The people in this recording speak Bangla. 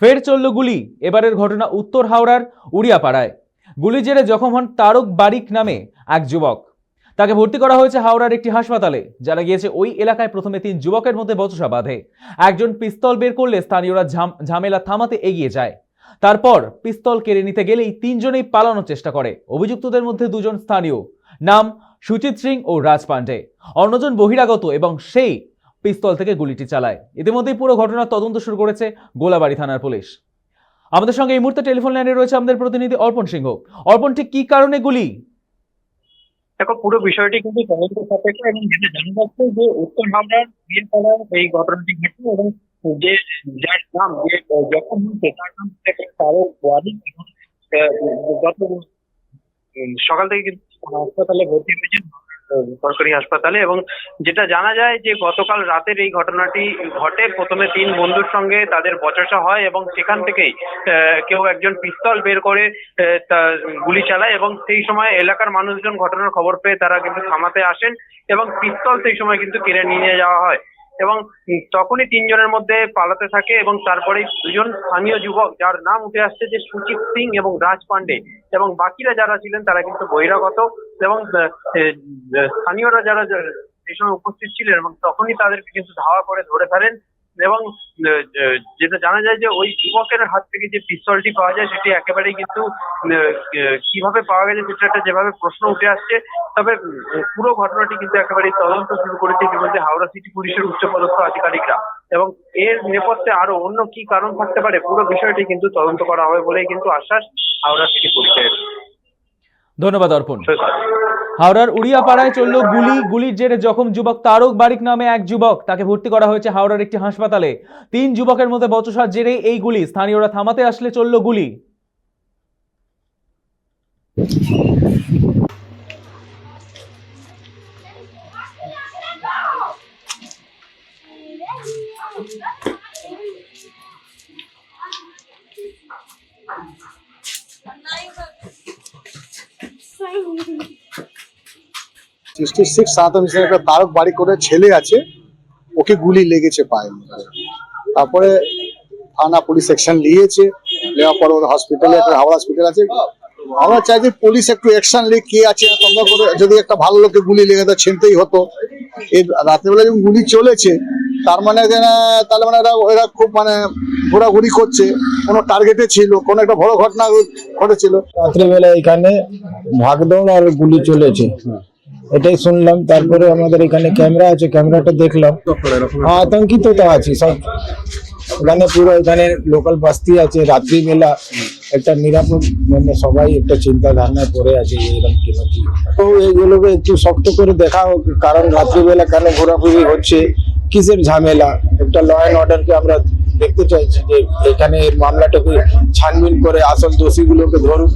ফের চলল গুলি। এবারের ঘটনা উত্তর হাওড়ার উড়িয়াপাড়ায়। গুলির জেরে জখম হন তারক বারিক নামে এক যুবক। তাকে ভর্তি করা হয়েছে হাওড়ার একটি হাসপাতালে। জানা গিয়েছে ওই এলাকায় প্রথমে 3 যুবকের মধ্যে বচসা বাঁধে। একজন পিস্তল বের করলে স্থানীয়রা ঝামেলা থামাতে এগিয়ে যায়। তারপর পিস্তল কেড়ে নিতে গেলেই 3 জনেই পালানোর চেষ্টা করে। অভিযুক্তদের মধ্যে 2 জন স্থানীয়, নাম সুচিত সিং ও রাজ পান্ডে, অন্যজন বহিরাগত এবং সেই পিস্তল থেকে গুলিটি চালায়। ইতিমধ্যেই পুরো ঘটনার তদন্ত শুরু করেছে গোলাবাড়ি থানার পুলিশ। আমাদের সঙ্গে এই মুহূর্তে টেলিফোন লাইনে রয়েছে আমাদের প্রতিনিধি অর্পণ সিংহ। অর্পণ, ঠিক কি কারণে গুলি? দেখো, পুরো বিষয়টি কিন্তু তদন্ত সাপেক্ষ এবং যেটা জানা যাচ্ছে যে উত্তর হাওড়ার বিয়েপাড়ায় এই ঘটনাটি ঘটেছে এবং যে যার নাম যে যখন হচ্ছে তার নাম তারক বারিক গত সকাল থেকে কিন্তু হাসপাতালে ভর্তি হয়েছেন, সরকারি হাসপাতালে। এবং যেটা জানা যায় যে গতকাল রাতের এই ঘটনাটি ঘটে। প্রথমে 3 বন্ধুর সঙ্গে তাদের বচসা হয় এবং সেখান থেকেই কেউ একজন পিস্তল বের করে গুলি চালায় এবং সেই সময় এলাকার মানুষজন ঘটনার খবর পেয়ে তারা কিন্তু থামাতে আসেন এবং পিস্তল সেই সময় কিন্তু কেড়ে নিয়ে যাওয়া হয় এবং তখনই 3 জনের মধ্যে পালাতে থাকে এবং তারপরে 2 জন স্থানীয় যুবক, যার নাম উঠে আসছে যে সুচিত সিং এবং রাজ পান্ডে, এবং বাকিরা যারা ছিলেন তারা কিন্তু বহিরাগত এবং স্থানীয়রা যারা সেই সময় উপস্থিত ছিলেন এবং তখনই তাদেরকে কিন্তু ধাওয়া করে ধরে ফেলেন। এবং যেটা জানা যায় যে ওই যুবকের হাত থেকে যে পিস্তলটি পাওয়া যায় সেটি একেবারেই কিন্তু কিভাবে পাওয়া গেছে সেটা একটা যেভাবে প্রশ্ন উঠে আসছে। তবে পুরো ঘটনাটি কিন্তু একেবারেই তদন্ত শুরু করেছে ইতিমধ্যে হাওড়া সিটি পুলিশের উচ্চপদস্থ আধিকারিকরা, এবং এর নেপথ্যে আরো অন্য কি কারণ থাকতে পারে পুরো বিষয়টি কিন্তু তদন্ত করা হবে বলেই কিন্তু আশ্বাস হাওড়া সিটি পুলিশের। ধন্যবাদ অর্পণ। হাওড়ার উড়িয়াপাড়ায় চলল গুলি। গুলির জেরে জখম যুবক তারক বারিক নামে এক যুবক। তাকে ভর্তি করা হয়েছে হাওড়ার একটি হাসপাতালে। 3 যুবকের মধ্যে বচসার জেরে এই গুলি। স্থানীয়রা থামাতে আসলে চলল গুলি। একটা তারক বারিক করে ছেলে আছে, ওকে গুলি লেগেছে পায়ে। তারপরে থানা পুলিশ অ্যাকশন নিয়েছে, নেওয়ার পরে ওর হসপিটালে একটা হাওড়া হসপিটাল আছে। আমরা চাই যে পুলিশ একটু অ্যাকশন নিয়ে কে আছে তদন্ত করে, যদি একটা ভালো লোকে গুলি লেগে তো ছিনতেই হতো। এই রাত্রেবেলা যখন গুলি চলেছে তার মানে তাহলে মানে এরা খুব মানে ঘোরাঘুরি করছে, কোনো টার্গেটে ছিল, কোনো একটা বড় ঘটনা ঘটেছিল। রাত্রিবেলা এখানে ভাগদৌড় আর গুলি চলেছে, এটাই শুনলাম। তারপরে আমাদের এখানে ক্যামেরা আছে, ক্যামেরাটা দেখলাম। আতঙ্কিত তো আছি সব, এখানে পুরো এখানে লোকাল বাস্তি আছে। রাত্রিবেলা একটা নিরাপদ মানে সবাই একটা চিন্তা ধারণায় পড়ে আছে এরকম কেন কি। তো এইগুলোকে একটু শক্ত করে দেখা হোক, কারণ রাত্রিবেলা কেন ঘোরাঘুরি হচ্ছে, কিসের ঝামেলা। একটা ল অ্যান্ড অর্ডারকে আমরা দেখতে চাইছি যে এখানে এর মামলাটাকে ছানবিন করে আসল দোষীগুলোকে ধরুক।